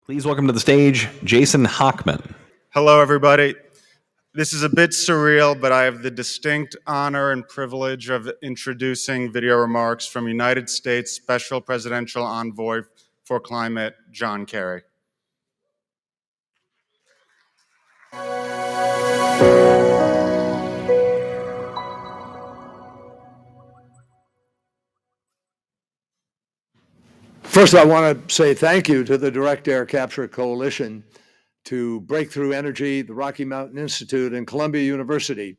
Please welcome to the stage, Jason Hockman. Hello, everybody. This is a bit surreal, but I have the distinct honor and privilege of introducing video remarks from United States Special Presidential Envoy for Climate, John Kerry. First, I want to say thank you to the Direct Air Capture Coalition, to Breakthrough Energy, the Rocky Mountain Institute, and Columbia University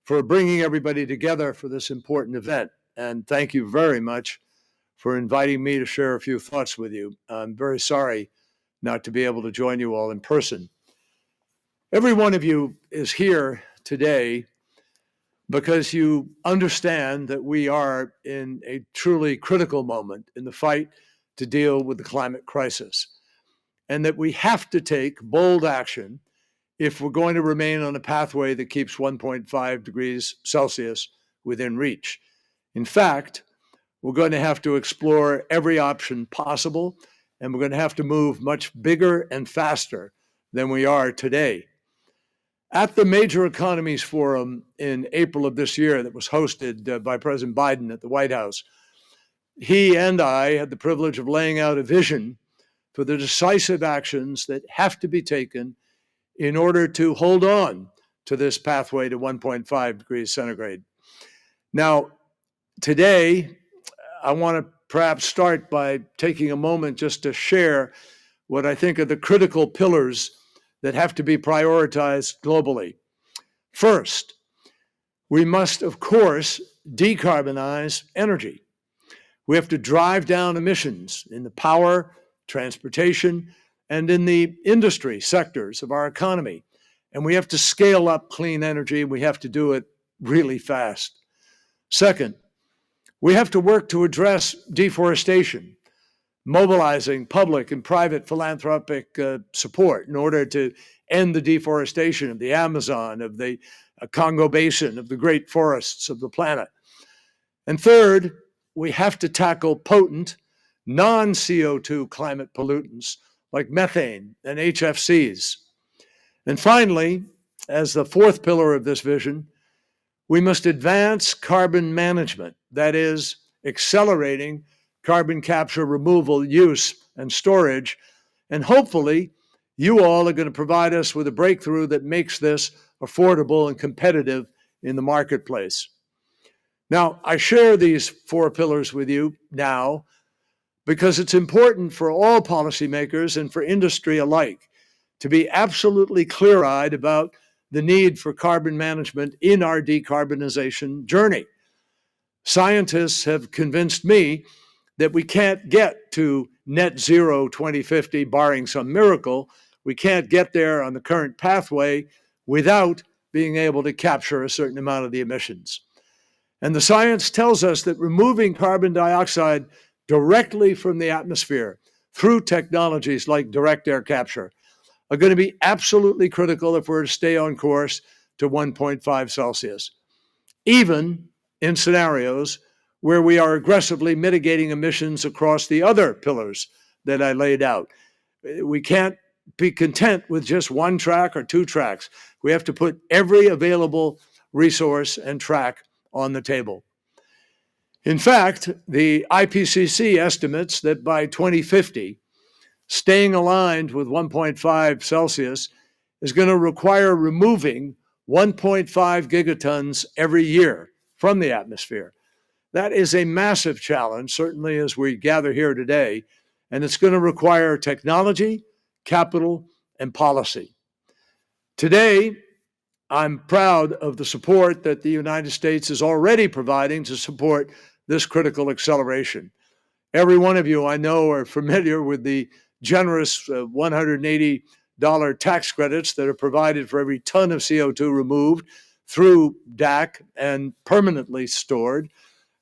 for bringing everybody together for this important event. And thank you very much for inviting me to share a few thoughts with you. I'm very sorry not to be able to join you all in person. Every one of you is here today because you understand that we are in a truly critical moment in the fight to deal with the climate crisis, and that we have to take bold action if we're going to remain on a pathway that keeps 1.5 degrees Celsius within reach. In fact, we're going to have to explore every option possible, and we're going to have to move much bigger and faster than we are today. At the Major Economies Forum in April of this year that was hosted by President Biden at the White House, he and I had the privilege of laying out a vision for the decisive actions that have to be taken in order to hold on to this pathway to 1.5 degrees centigrade. Now, today, I want to perhaps start by taking a moment just to share what I think are the critical pillars that have to be prioritized globally. First, we must, of course, decarbonize energy. We have to drive down emissions in the power, transportation, and in the industry sectors of our economy. And we have to scale up clean energy. We have to do it really fast. Second, we have to work to address deforestation, mobilizing public and private philanthropic support in order to end the deforestation of the Amazon, of the Congo Basin, of the great forests of the planet. And third, we have to tackle potent non-CO2 climate pollutants like methane and HFCs. And finally, as the fourth pillar of this vision, we must advance carbon management, that is, accelerating carbon capture, removal, use, and storage. And hopefully, you all are going to provide us with a breakthrough that makes this affordable and competitive in the marketplace. Now, I share these four pillars with you now because it's important for all policymakers and for industry alike to be absolutely clear-eyed about the need for carbon management in our decarbonization journey. Scientists have convinced me that we can't get to net zero 2050 barring some miracle. We can't get there on the current pathway without being able to capture a certain amount of the emissions. And the science tells us that removing carbon dioxide directly from the atmosphere through technologies like direct air capture are going to be absolutely critical if we're to stay on course to 1.5 Celsius, even in scenarios where we are aggressively mitigating emissions across the other pillars that I laid out. We can't be content with just one track or two tracks. We have to put every available resource and track on the table. In fact, the IPCC estimates that by 2050, staying aligned with 1.5 Celsius is going to require removing 1.5 gigatons every year from the atmosphere. That is a massive challenge, certainly as we gather here today, and it's going to require technology, capital, and policy. Today, I'm proud of the support that the United States is already providing to support this critical acceleration. Every one of you I know are familiar with the generous $180 tax credits that are provided for every ton of CO2 removed through DAC and permanently stored.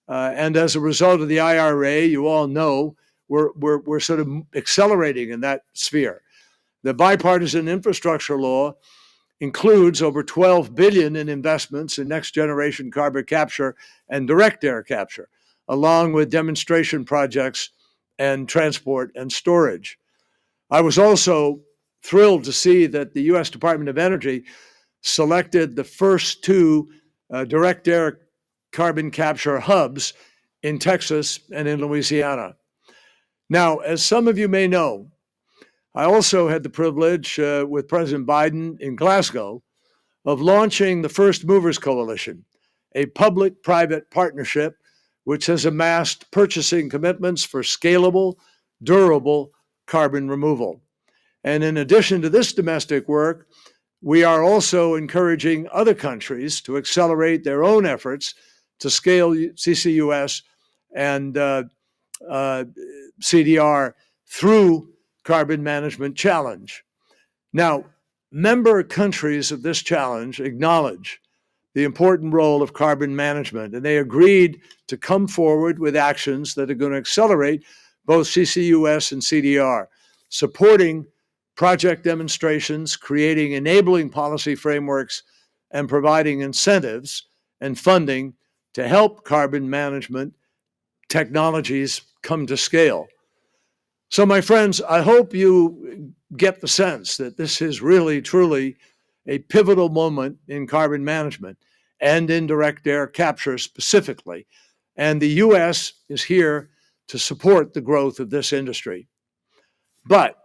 And as a result of the IRA, you all know we're sort of accelerating in that sphere. The bipartisan infrastructure law includes over $12 billion in investments in next generation carbon capture and direct air capture, along with demonstration projects and transport and storage. I was also thrilled to see that the U.S. Department of Energy selected the first two direct air carbon capture hubs in Texas and in Louisiana. Now, as some of you may know, I also had the privilege with President Biden in Glasgow of launching the First Movers Coalition, a public-private partnership which has amassed purchasing commitments for scalable, durable carbon removal. And in addition to this domestic work, we are also encouraging other countries to accelerate their own efforts to scale CCUS and CDR through Carbon Management Challenge. Now, member countries of this challenge acknowledge the important role of carbon management, and they agreed to come forward with actions that are going to accelerate both CCUS and CDR, supporting project demonstrations, creating enabling policy frameworks, and providing incentives and funding to help carbon management technologies come to scale. So, my friends, I hope you get the sense that this is really, truly a pivotal moment in carbon management and in direct air capture specifically. And the U.S. is here to support the growth of this industry. But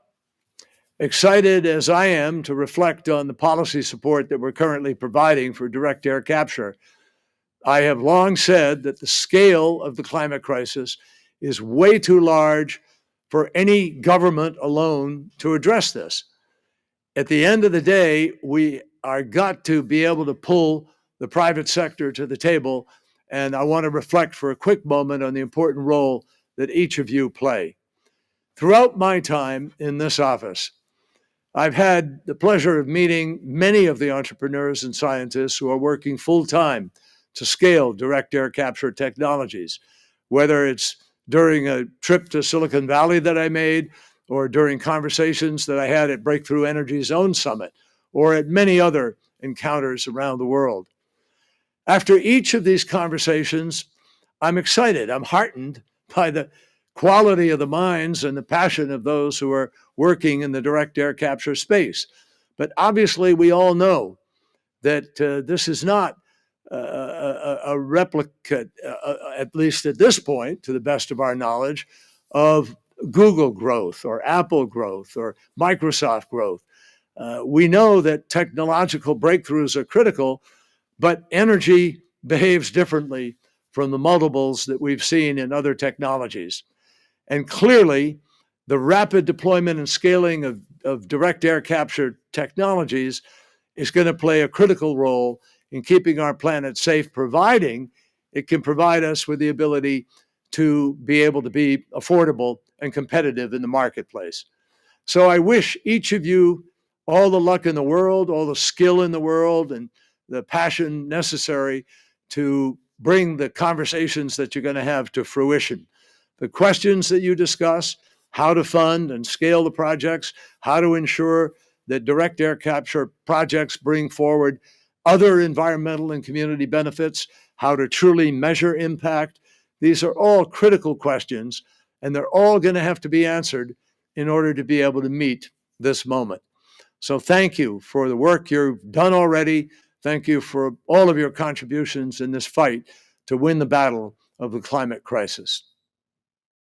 excited as I am to reflect on the policy support that we're currently providing for direct air capture, I have long said that the scale of the climate crisis is way too large for any government alone to address this. At the end of the day, we are got to be able to pull the private sector to the table, and I want to reflect for a quick moment on the important role that each of you play. Throughout my time in this office, I've had the pleasure of meeting many of the entrepreneurs and scientists who are working full-time to scale direct air capture technologies, whether it's during a trip to Silicon Valley that I made, or during conversations that I had at Breakthrough Energy's own summit, or at many other encounters around the world. After each of these conversations, I'm excited, I'm heartened by the quality of the minds and the passion of those who are working in the direct air capture space. But obviously, we all know that this is not a replica, at least at this point, to the best of our knowledge, of Google growth or Apple growth or Microsoft growth. We know that technological breakthroughs are critical, but energy behaves differently from the multiples that we've seen in other technologies. And clearly, the rapid deployment and scaling of direct air capture technologies is going to play a critical role in keeping our planet safe, providing it can provide us with the ability to be able to be affordable and competitive in the marketplace. So I wish each of you all the luck in the world, all the skill in the world, and the passion necessary to bring the conversations that you're going to have to fruition. The questions that you discuss, how to fund and scale the projects, how to ensure that direct air capture projects bring forward other environmental and community benefits, how to truly measure impact. These are all critical questions, and they're all going to have to be answered in order to be able to meet this moment. So thank you for the work you've done already. Thank you for all of your contributions in this fight to win the battle of the climate crisis.